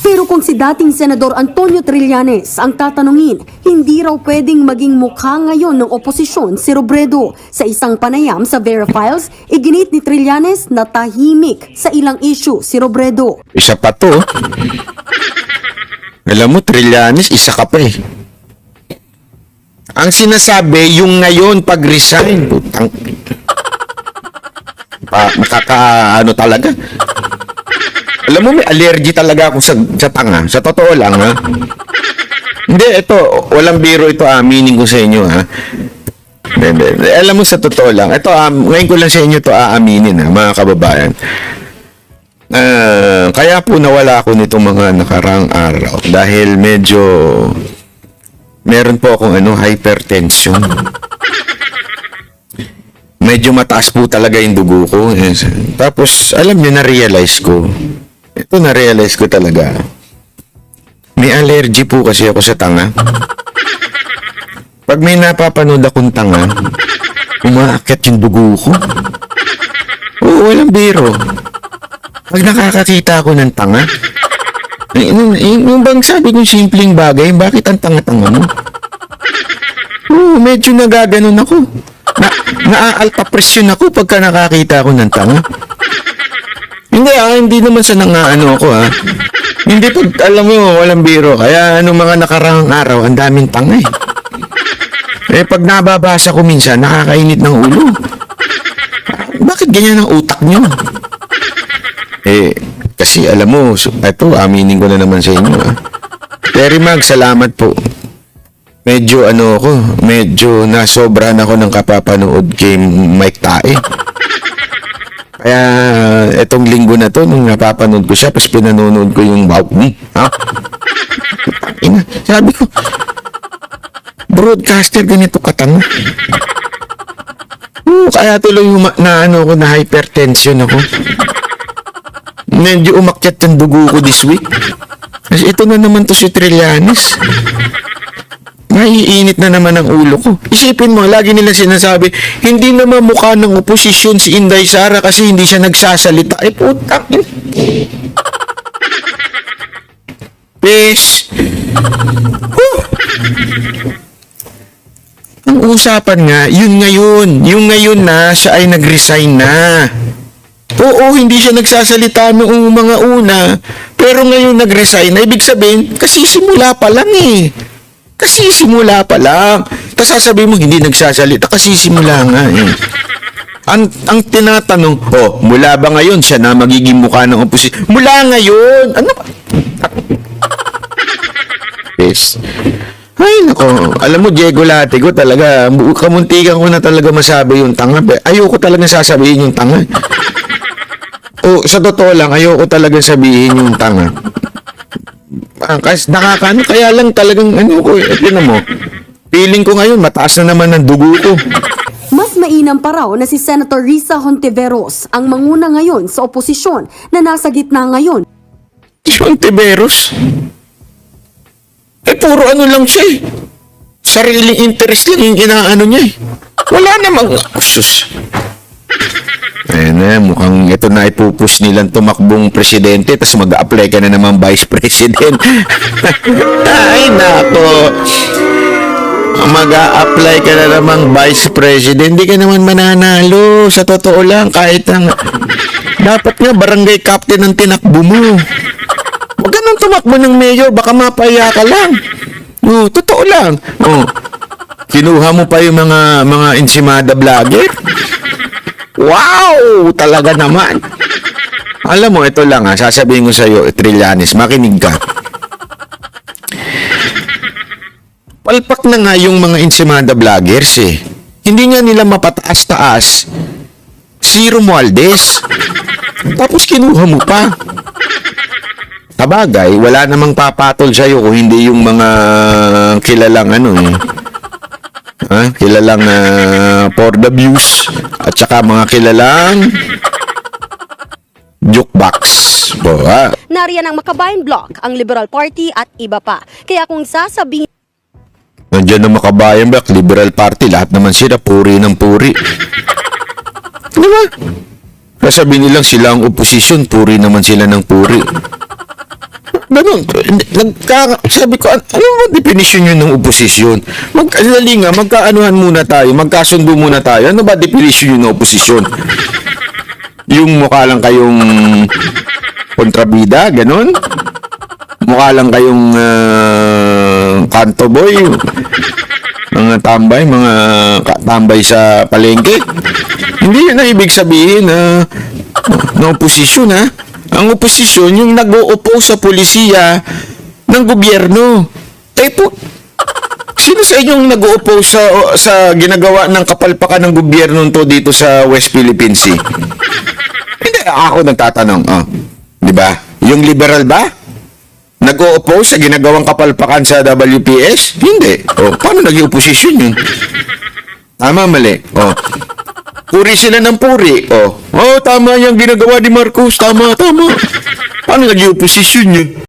Pero kung si dating Senador Antonio Trillanes ang tatanungin, hindi raw pwedeng maging mukha ngayon ng oposisyon si Robredo. Sa isang panayam sa Vera Files, iginit ni Trillanes na tahimik sa ilang issue si Robredo. Isa pa to. Alam mo, Trillanes, isa ka pa eh. Ang sinasabi, yung ngayon pag-resign. Putang. Ano talaga. Alam mo, may allergy talaga ako sa tanga. Sa totoo lang, ha? Hindi, ito, walang biro ito, aminin ko sa inyo, ha? Hindi. Alam mo, sa totoo lang, ito, ngayon ko lang sa inyo ito aaminin, ha, mga kababayan. Kaya po nawala ako nitong mga nakarang araw dahil medyo meron po akong hypertension. Medyo mataas po talaga yung dugo ko. Yes. Tapos, alam niyo, na-realize ko. Ito, na-realize ko talaga. May allergy po kasi ako sa tanga. Pag may napapanood akong tanga, umaakyat yung dugo ko. Oo, walang biro. Pag nakakakita ako ng tanga, yung bang sabi kong simpleng bagay, bakit ang tanga-tanga mo? Oo, medyo nagaganon ako. Naaalta presyon ako pagka nakakita ako ng tanga. Hindi naman sa nangaano ako Hindi pag, alam mo, walang biro. Kaya mga nakarang araw, ang daming tanga eh. Pag nababasa ko minsan, nakakainit ng ulo. Bakit ganyan ang utak nyo? Kasi alam mo, ito, aminin ko na naman sa inyo Terry Mag, salamat po. Medyo medyo nasobrahan ako ng kapapanood kay Mike Tae. Kaya etong linggo na to, nung napapanood ko siya, tapos pinanonood ko yung sabi ko, broadcaster ganito katanga. Kaya tuloy na hypertension ako. Medyo umakyat yung dugo ko this week. Kasi ito na naman to si Trillanes. Maiinit na naman ang ulo ko. Isipin mo, lagi nila sinasabi, hindi naman mukha ng oposisyon si Inday Sara kasi hindi siya nagsasalita. Putang. Peace. Ang usapan nga, yun ngayon. Yung ngayon na, siya ay nag-resign na. Oo, hindi siya nagsasalita noong mga una. Pero ngayon nag-resign na. Ibig sabihin, kasi simula pa lang Kasi simula pa lang. Tapos sasabihin mo, hindi nagsasalita. Kasi simula nga Ang tinatanong, mula ba ngayon siya na magiging mukha ng oposisyon? Mula ngayon! Ano ba? Yes. Ay, nako. Alam mo, Diego Latigo talaga, kamuntikan ko na talaga masabi yung tanga. Ayoko talaga sasabihin yung tanga. Sa totoo lang, ayoko talaga sabihin yung tanga. Kasi kaya lang talagang tingnan mo. Feeling ko ngayon, mataas na naman ang dugo ko. Mas mainam pa raw na si Senator Risa Hontiveros ang manguna ngayon sa oposisyon na nasa gitna ngayon. Hontiveros? Puro lang siya Sariling interest lang yung inaano niya Wala namang, sus. Mukhang ito na ipupush nilang tumakbong presidente tapos mag-a-apply ka na naman vice president. Ay, nako. Mag-a-apply ka na naman vice president. Hindi ka naman mananalo. Sa totoo lang, kahit dapat nga barangay captain ang tinakbo mo. Huwag ka nang tumakbo ng mayor, baka mapaya ka lang. Totoo lang. Kinuha mo pa yung mga Ensimada vlogger. Wow! Talaga naman. Alam mo, ito lang sasabihin ko sa iyo, Trillanes, makinig ka. Palpak na nga yung mga Ensimada vloggers Hindi nga nila mapataas-taas si Romualdez. Tapos kinuha mo pa. Sabagay, wala namang papatol sa'yo kung hindi yung mga kilalang kilalang for the views at saka mga kilalang jukebox po Nariyan ang Makabayan Block, ang Liberal Party at iba pa. Kaya kung sasabihin nandiyan ang Makabayan Block, Liberal Party, lahat naman sila puri ng puri. Diba? Sasabihin nilang sila ang oposisyon, puri naman sila ng puri. Ganun. Sabi ko, ano ba definition yun ng oposisyon? Dali nga, magkaanuhan muna tayo, magkasundo muna tayo. Ano ba definition yun ng oposisyon? Yung mukha lang kayong kontrabida, ganun? Mukha lang kayong kanto boy, mga tambay sa palengke. Hindi yun ang ibig sabihin ng oposisyon, ha? Ang oposisyon, yung nag-uupo sa polisiya ng gobyerno. Sino sa inyong nag-uupo sa ginagawa ng kapalpakan ng gobyerno to dito sa West Philippine Sea? Hindi, ako nagtatanong. Di ba? Yung liberal ba? Nag-uupo sa ginagawang kapalpakan sa WPS? Hindi. Paano naging oposisyon yun? Tama, mali. Puri sila ng puri. Tama yung ginagawa ni Marcos. Tama. Paano naging oposisyon yun?